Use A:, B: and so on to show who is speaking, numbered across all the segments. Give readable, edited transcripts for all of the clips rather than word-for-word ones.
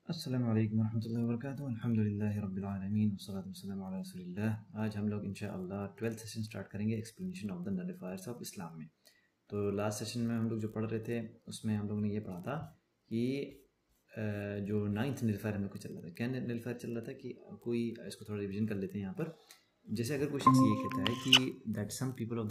A: अस्सलामु अलैकुम वरहमतुल्लाहि वबरकातुहू अल्हम्दुलिल्लाहि रब्बिल आलमीन वस्सलातु वस्सलामु अला रसूलिल्लाह। आज हम लोग इंशाअल्लाह 12th सेशन स्टार्ट करेंगे explanation of the nullifiers of Islam में। तो लास्ट सेशन में हम लोग जो पढ़ रहे थे उसमें हम लोग ने ये पढ़ा था कि जो 9th नलिफायर हम लोग को चल रहा था, क्या नलिफायर चल रहा था कि कोई इसको थोड़ा रिविजन कर लेते हैं यहाँ पर। जैसे अगर कोई शख्स ये कहता है कि that some people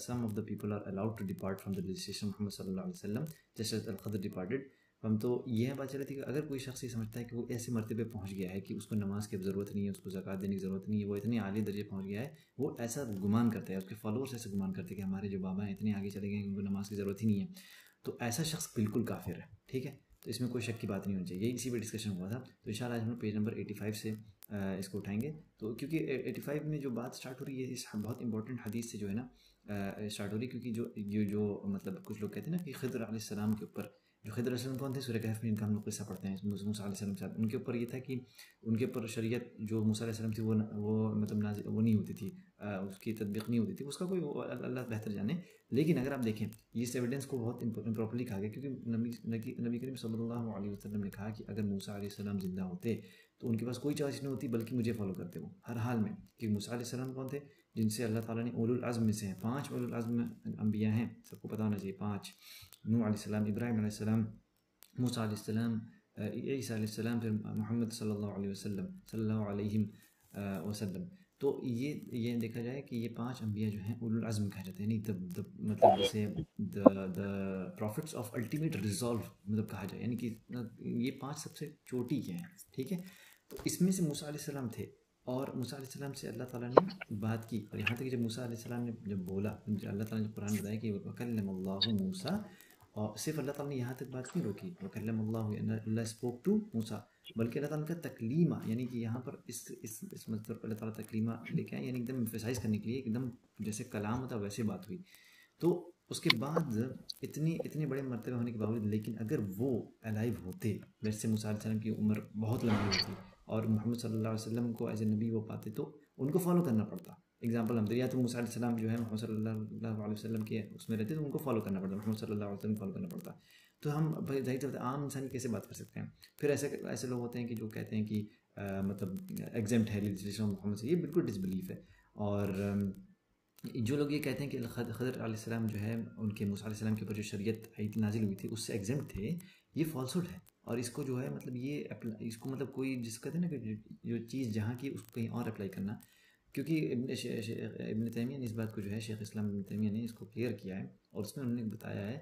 A: some of the people are allowed to depart from the legislation Muhammad सल्लल्लाहु अलैहि वसल्लम just as Al Khidr departed. हम तो यह बात चल रही थी कि अगर कोई शख्स ये समझता है कि वो ऐसे मर्तबे पे पहुंच गया है कि उसको नमाज की ज़रूरत नहीं है, उसको ज़कात देने की ज़रूरत नहीं है, वो इतने आली दर्जे पहुंच गया है, वो ऐसा गुमान करता है, उसके फॉलोअर्स ऐसे गुमान करते हैं कि हमारे जो बाबा हैं इतने आगे चले गए हैं उनको नमाज की ज़रूरत ही नहीं है, तो ऐसा शख्स बिल्कुल काफिर है। ठीक है, तो इसमें कोई शक की बात नहीं होनी चाहिए। इसी पर डिस्कशन हुआ था। तो इंशाल्लाह आज हम लोग पेज नंबर 85 से इसको उठाएंगे। तो क्योंकि 85 में जो बात स्टार्ट हो रही है इस बहुत इंपॉर्टेंट हदीस से जो है ना स्टार्ट हो रही है, क्योंकि जो मतलब कुछ लोग कहते हैं ना कि खिद्र अलैहिस्सलाम के ऊपर, जो खिद्र अलैहिस्सलाम कौन थे, सूरह कहफ में इनका हम लोग किस्सा पढ़ते हैं, मूसा अलैहिस्सलाम के साथ उनके ऊपर ये था कि उनके ऊपर शरीयत जो मूसा अलैहिस्सलाम थी वो मतलब वो नहीं होती थी, उसकी तदबीक नहीं होती थी, उसका कोई अल्लाह बेहतर जाने। लेकिन अगर आप देखें इस एविडेंस को बहुत इम्प्रॉपरली कहा गया, क्योंकि नबी करीम सल्लल्लाहु अलैहि वसल्लम ने कहा कि अगर मूसा अलैहिस्सलाम जिंदा होते तो उनके पास कोई चॉइस नहीं होती बल्कि मुझे फॉलो करते वो हर हाल में। कि मूसा अलैहिस्सलाम कौन थे, जिनसे अल्लाह ताला ने उलुल अज़्म में से हैं, 5 उलुल अज़्म अंबिया हैं, सबको पता होना चाहिए 5। नूह अलैहिस्सलाम, इब्राहिम अलैहिस्सलाम, मूसा अलैहिस्सलाम, ईसा अलैहिस्सलाम, फिर मोहम्मद सल्लल्लाहु अलैहि वसल्लम। तो ये देखा जाए कि ये 5 अंबिया जो हैं उलुल अज़्म कहा जाते हैं, यानी मतलब जैसे the profits of ultimate resolve मतलब कहा जाए, यानी कि ये 5 सबसे चोटी के हैं। ठीक है, तो इसमें से मूसा अलैहिस्सलाम थे और मूसा अलैहिस्सलाम से अल्लाह ताला ने बात की। और यहाँ तक कि जब मूसा अलैहिस्सलाम ने जब बोला, अल्लाह ताला ने कुरान बताया कि वकल्लमल्लाहु मूसा, और सिर्फ अल्लाह ताला ने यहाँ तक बात नहीं रोकी, वकल्लमल्लाहु अल्लाह स्पोक टू मूसा, बल्कि अल्लाह ताला का तकलीमा, यानी कि यहाँ पर इस मतलब अल्लाह ताला तकलीमा लेके आए, यानी एकदम एम्फेसाइज करने के लिए एकदम जैसे कलाम होता वैसे बात हुई। तो उसके बाद इतनी इतने बड़े मर्तबे होने के बावजूद, लेकिन अगर वो अलाइव होते, वैसे मूसा अलैहिस्सलाम की उम्र बहुत लंबी होती और मोहम्मद सल्लल्लाहु अलैहि वसल्लम को एज ए नबी वो पाते, तो उनको फॉलो करना पड़ता। एग्जाम्पल हम दे, या तो मूसा अलैहिस्सलाम जो है मोहम्मद सल्लल्लाहु अलैहि वसल्लम के उसमें रहते तो उनको फॉलो करना पड़ता, मोहम्मद सल्लल्लाहु अलैहि वसल्लम फॉलो करना पड़ता। तो हम भाई जाहिर सी बात है आम इंसान कैसे बात कर सकते हैं। फिर ऐसे ऐसे लोग होते हैं कि जो कहते हैं कि मतलब एग्जेम्प्ट है लेजिस्लेशन मोहम्मद से, ये बिल्कुल डिसबिलीफ है। और जो लोग ये कहते हैं कि खदर अलैहिस्सलाम जो है उनके मूसा अलैहिस्सलाम के ऊपर जो शरीयत नाजिल हुई थी उससे एग्जेम्प्ट थे, ये फॉल्सहुड है। और इसको जो है मतलब ये इसको मतलब कोई जिस कहते हैं ना कि जो चीज़ जहाँ की उसको कहीं और अप्लाई करना, क्योंकि इब्न तैमिया ने इस बात को जो है शेख इस्लाम इब्न तैमिया ने इसको क्लियर किया है और उसमें उन्होंने बताया है,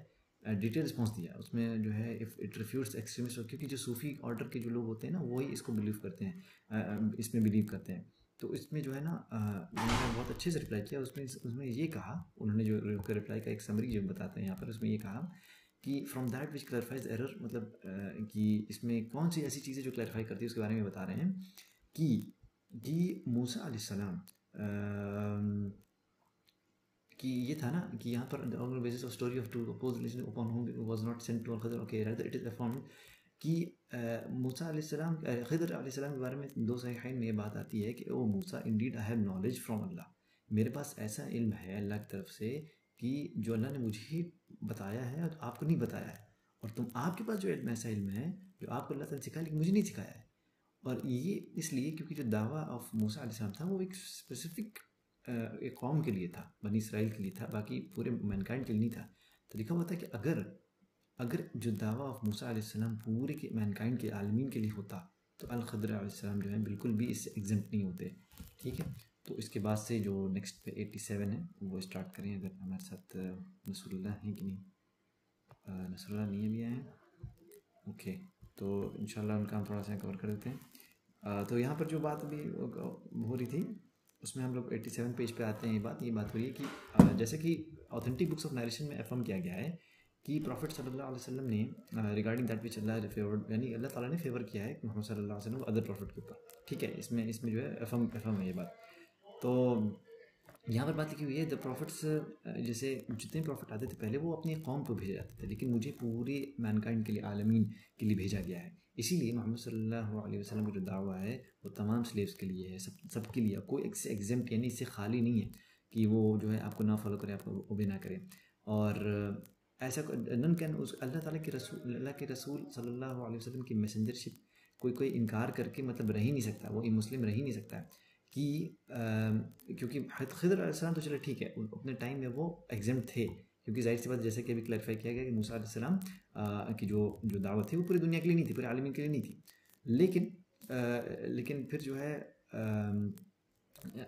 A: डिटेल रिस्पॉन्स दिया है उसमें जो है, इफ़ इट रिफ्यूट्स एक्सट्रीमिस्ट, क्योंकि जो सूफ़ी ऑर्डर के जो लोग होते हैं ना वही इसको बिलीव करते हैं, इसमें बिलीव करते हैं। तो इसमें जो है ना उन्होंने बहुत अच्छे से रिप्लाई किया। उसमें उसमें ये कहा, उन्होंने जो रिप्लाई का एक समरी जो बताते हैं यहाँ पर, उसमें ये कहा कि from that which clarifies error, मतलब कि इसमें कौन सी ऐसी चीज़ें जो क्लैरिफाई करती है उसके बारे में बता रहे हैं कि मूसा अलैहिस्सलाम कि ये था ना कि यहाँ पर on basis of story of to oppose upon whom was not sent to Khidr, okay rather it is affirmed कि मूसा अलैहिस्सलाम खिदर अलैहिस्सलाम के बारे में दो सहीहैन में ये बात आती है कि O Musa indeed I have knowledge from Allah, मेरे पास ऐसा इल्म है अल्लाह की तरफ से कि जो अल्लाह ने मुझे ही बताया है और आपको नहीं बताया है, और तुम आपके पास जो इल्म ऐसा इल्म है जो आपको अल्लाह ताला ने सिखाया लेकिन मुझे नहीं सिखाया है। और ये इसलिए क्योंकि जो दावा ऑफ मूसा अलैहिस्सलाम था वो एक स्पेसिफिक एक कौम के लिए था, बनी इसराइल के लिए था, बाकी पूरे मैनकाइंड के लिए नहीं था। तो लिखा हुआ था कि अगर अगर जो दावा ऑफ मूसा अलैहिस्सलाम पूरे के मैनकाइंड के आलमीन के लिए होता तो अल खदर अलैहिस्सलाम जो है बिल्कुल भी इससे एग्जेम्प्ट नहीं होते। ठीक है, तो इसके बाद से जो नेक्स्ट पे 87 है वो स्टार्ट करें। अगर हमारे साथ नसरुल्लाह है कि नहीं, नसरुल्लाह नहीं अभी आए हैं, ओके, तो इंशाल्लाह उनका हम थोड़ा सा कवर कर देते हैं। तो यहाँ पर जो बात अभी हो रही थी उसमें हम लोग 87 पेज पे आते हैं। ये बात हो रही है कि जैसे कि ऑथेंटिक बुक्स ऑफ नरेशन में अफर्म किया गया है कि प्रॉफिट सल्लल्लाहु अलैहि वसल्लम ने regarding that which Allah favoured, यानी अल्लाह ताला ने फेवर किया है मोहम्मद सल्लल्लाहु अलैहि वसल्लम अदर प्रॉफिट के ऊपर। ठीक है, इसमें जो है अफर्म है ये बात। तो यहाँ पर बात लिखी हुई है द प्रॉफिट्स, जैसे जितने प्रॉफिट आते थे पहले वो अपनी कौम को भेजे जाते थे, लेकिन मुझे पूरे मैनकाइंड के लिए आलमीन के लिए भेजा गया है। इसीलिए मोहम्मद सल्लल्लाहु अलैहि वसल्लम का जो दावा है वो तमाम स्लेव्स के लिए है, सबके लिए, कोई इससे एग्जेम्प्ट यानी इससे खाली नहीं है कि वो जो है आपको ना फॉलो करे, आपको ओबे ना करे। और ऐसा नन कैन उस अल्लाह के रसूल सल्लल्लाहु अलैहि वसल्लम की मैसेंजरशिप कोई इनकार करके मतलब रह ही नहीं सकता, वो मुस्लिम रह ही नहीं सकता है कि क्योंकि खिदर अलैहिस्सलाम तो चलो ठीक है, अपने टाइम में वो एग्जाम थे, क्योंकि जाहिर सी बात जैसे कि अभी क्लैरिफाई किया गया कि मूसा अलैहिस्सलाम की जो जो दावत थी वो पूरी दुनिया के लिए नहीं थी, पूरे आलमीन के लिए नहीं थी। लेकिन फिर जो है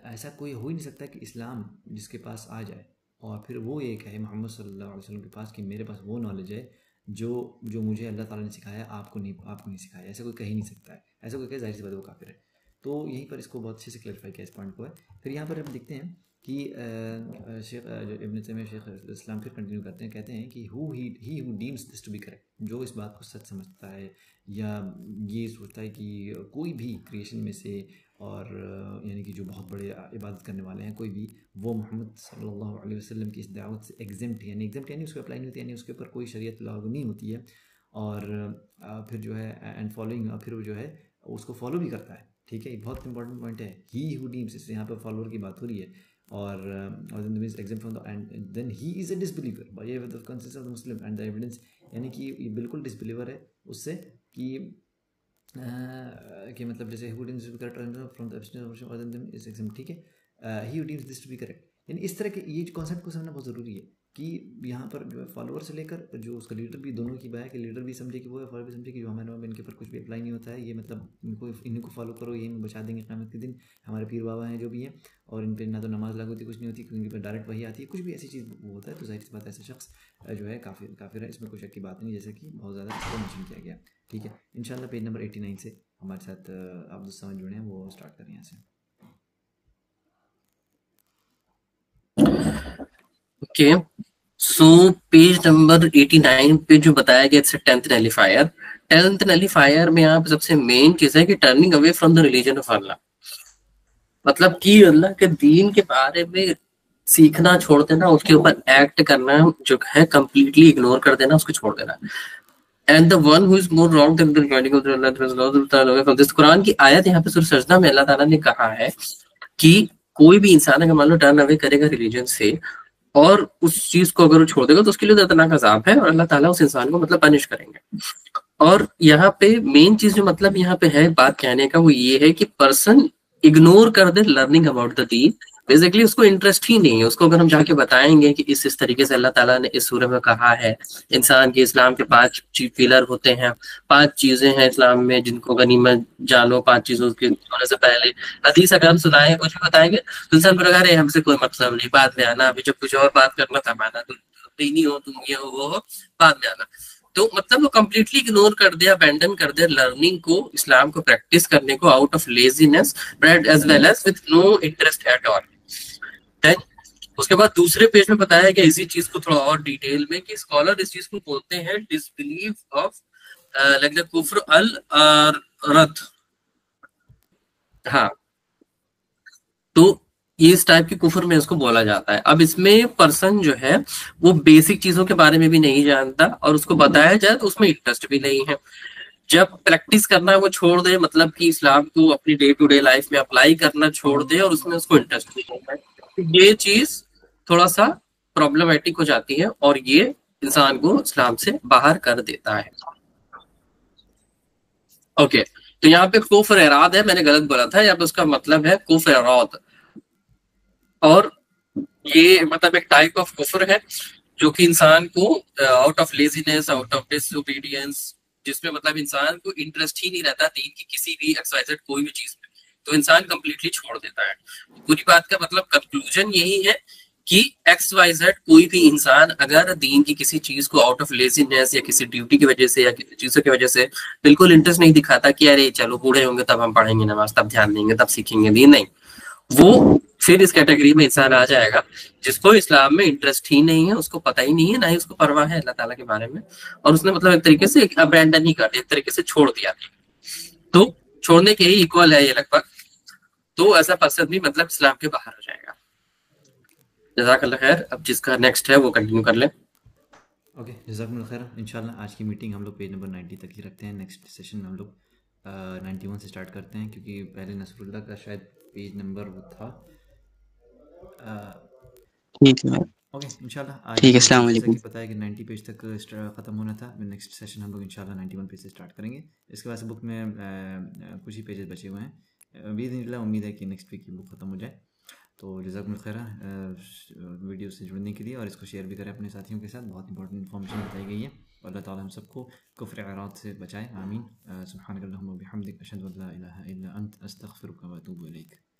A: ऐसा कोई हो ही नहीं सकता कि इस्लाम जिसके पास आ जाए और फिर वो ये कहे मोहम्मद सल्लल्लाहु अलैहि वसल्लम के पास कि मेरे पास वो नॉलेज है जो जो मुझे अल्लाह ताला ने सिखाया, आपको नहीं सिखाया। ऐसा कोई कह ही नहीं सकता है। ऐसा कोई कहे, जाहिर सी बात है वो काफिर है। तो यहीं पर इसको बहुत अच्छे से क्लैरिफाई किया इस पॉइंट को है। फिर यहाँ पर हम देखते हैं कि शेख इब्न तैमिया शेख इस्लाम फिर कंटिन्यू करते हैं, कहते हैं कि he who deems this to be correct, जो इस बात को सच समझता है या ये सोचता है कि कोई भी क्रिएशन में से और यानी कि जो बहुत बड़े इबादत करने वाले हैं कोई भी, वो मोहम्मद सल्लल्लाहु अलैहि वसल्लम की इस दावत से एग्जेम्प्ट है, यानी उसको अप्लाई नहीं होती, यानी उसके ऊपर कोई शरीयत लागू नहीं होती है। और फिर जो है एंड फॉलोइंग, फिर वो जो है उसको फॉलो भी करता है। ठीक है, ये बहुत इंपॉर्टेंट पॉइंट है। ही हु डीम्स, इससे यहाँ पर फॉलोअर की बात हो रही है। और exam from the end then he is a disbeliever by way the consensus of the Muslim and the evidence, यानी कि ये बिल्कुल डिसबिलीवर है उससे कि मतलब जैसे who deems correct from the absence of them is exam, ठीक है, he who deems this to be correct, यानी इस तरह के ये कॉन्सेप्ट को समझना बहुत ज़रूरी है कि यहाँ पर जो है फॉलोअर से लेकर जो उसका लीडर भी, दोनों की बात है कि लीडर भी समझे कि वो है, फॉलोअर भी समझे कि जो हमारे इनके ऊपर कुछ भी अप्लाई नहीं होता है, ये मतलब इन्हीं को फॉलो करो, ये बचा देंगे क़यामत के दिन। हमारे पीर बाबा हैं जो भी हैं, और इन पर ना तो नमाज लागू होती, कुछ नहीं होती, क्योंकि पर डायरेक्ट वही आती है, कुछ भी ऐसी चीज़ वो होता है, तो जाहिर सी बात ऐसा शख्स जो है काफिर है, इसमें कोई शक की बात नहीं, जैसे कि बहुत ज़्यादा इसको मेंशन किया गया। ठीक है, इंशाल्लाह पेज नंबर 89 से हमारे साथ अब्दुल समद जुड़े हैं, वो स्टार्ट करें यहाँ से।
B: ओके, सो पेज नंबर 89 पे जो बताया गया इट्स 10th नलिफायर। 10th नलिफायर में आप सबसे मेन चीज है कि turning away from the religion of Allah, मतलब कि अल्लाह के दीन के बारे में सीखना छोड़ देना, उसके ऊपर एक्ट करना जो है कंप्लीटली इग्नोर कर देना, उसको छोड़ देना। And the one who is more wrong than the guiding of Allah from this. Quran की आयत यहाँ पे सूरह सजदा में अल्लाह ताला ने कहा है कि कोई भी इंसान अगर मान लो टर्न अवे करेगा रिलीजन से और उस चीज को अगर वो छोड़ देगा तो उसके लिए दर्दनाक अजाब है, और अल्लाह ताला उस इंसान को मतलब पनिश करेंगे। और यहाँ पे मेन चीज जो मतलब यहाँ पे है बात कहने का वो ये है कि पर्सन इग्नोर कर दे learning about the Deen, basically उसको इंटरेस्ट ही नहीं है। उसको अगर हम जाके बताएंगे कि इस तरीके से अल्लाह ताला ने इस सूरह में कहा है, इंसान के इस्लाम के 5 पिलर होते हैं, 5 चीजें हैं इस्लाम में जिनको गनीमत जानो, 5 चीजों के होने से पहले हदीस अगर हम सुनाएंगे, कुछ भी बताएंगे तो इंसान पर अरे हमसे कोई मतलब नहीं, बाद में आना, अभी जब कुछ और बात करना था माना, तुम नहीं हो, तुम ये हो वो हो, बाद में आना। तो मतलब वो कंप्लीटली इग्नोर कर दिया, अबैंडन कर दिया लर्निंग को, इस्लाम को प्रैक्टिस करने को out of laziness but as well as with no interest at all. Then उसके बाद दूसरे पेज में बताया गया इसी चीज को थोड़ा और डिटेल में कि स्कॉलर इस चीज को बोलते हैं डिसबिलीफ ऑफ लाइक द कुफ्र अल रद। हाँ, तो ये इस टाइप के कुफर में इसको बोला जाता है। अब इसमें पर्सन जो है वो बेसिक चीजों के बारे में भी नहीं जानता और उसको बताया जाए तो उसमें इंटरेस्ट भी नहीं है। जब प्रैक्टिस करना है वो छोड़ दे, मतलब कि इस्लाम को अपनी डे टू डे लाइफ में अप्लाई करना छोड़ दे और उसमें उसको इंटरेस्ट नहीं है, तो ये चीज थोड़ा सा प्रॉब्लमेटिक हो जाती है और ये इंसान को इस्लाम से बाहर कर देता है। ओके, तो यहाँ पे कुफ्र इराद है, मैंने गलत बोला था, यहाँ पे उसका मतलब है कुफ्र इराद। और ये मतलब एक टाइप ऑफ कुफर है जो कि इंसान को out of laziness, out of disobedience, जिसमें मतलब इंसान को इंटरेस्ट ही नहीं रहता दीन की किसी भी एक्सवाइजेड कोई भी चीज में, तो इंसान कंप्लीटली छोड़ देता है। पूरी बात का मतलब कंक्लूजन यही है कि एक्स वाई जेड कोई भी इंसान अगर दीन की किसी चीज को आउट ऑफ लेजीनेस या किसी ड्यूटी की वजह से या किसी चीजों की वजह से बिल्कुल इंटरेस्ट नहीं दिखाता कि अरे चलो बूढ़े होंगे तब हम पढ़ेंगे नमाज, तब ध्यान देंगे, तब सीखेंगे दीन, नहीं, वो फिर इस कैटेगरी में इंसान आ जाएगा जिसको इस्लाम में इंटरेस्ट ही नहीं है, उसको पता ही नहीं है, ना ही उसको परवाह है अल्लाह ताला के बारे में, और उसने मतलब एक तरीके से अबैंडन ही कर दिया, एक तरीके से छोड़ दिया। तो छोड़ने के ही इक्वल है ये लगभग। तो ऐसा पर्सन भी मतलब इस्लाम के बाहर हो जाएगा। जज़ाकल्लाह खैर। अब जिसका नेक्स्ट है वो कंटिन्यू कर ले।
A: ओके, जज़ाकुमुल्लाह खैर। इंशाल्लाह आज की मीटिंग हम लोग पेज नंबर 90 तक ही रखते हैं। नेक्स्ट सेशन में हम लोग 91 से स्टार्ट करते हैं, क्योंकि पहले नसरुल्लाह का शायद पेज नंबर वो था
B: ठीक है।
A: ओके इंशाल्लाह आज
C: ठीक
A: हम
C: है,
A: लोग
C: अस्सलाम
A: जैसा
C: वालेकुम।
A: कि पता है कि 90 पेज तक ख़त्म होना था। नेक्स्ट सेशन हम लोग इंशाल्लाह 91 पेज से स्टार्ट करेंगे। इसके बाद से बुक में कुछ ही पेजेस बचे हुए हैं। बिइज़्निल्लाह उम्मीद है कि नेक्स्ट वीक की बुक ख़त्म हो जाए। तो जज़ाकुमुल्लाह खैर वीडियो से जुड़ने के लिए, और इसको शेयर भी करें अपने साथियों के साथ। बहुत इंपॉर्टेंट इन्फॉर्मेशन बताई गई है। और अल्लाह ताला हम सबको कुफ्र अराद से बचाए, आमीन। सुब्हानकल्लाहुम्मा व बिहम्दिक, अशहदु अन ला इलाहा इल्ला अंत, अस्तगफिरुका व अतूबु इलैक।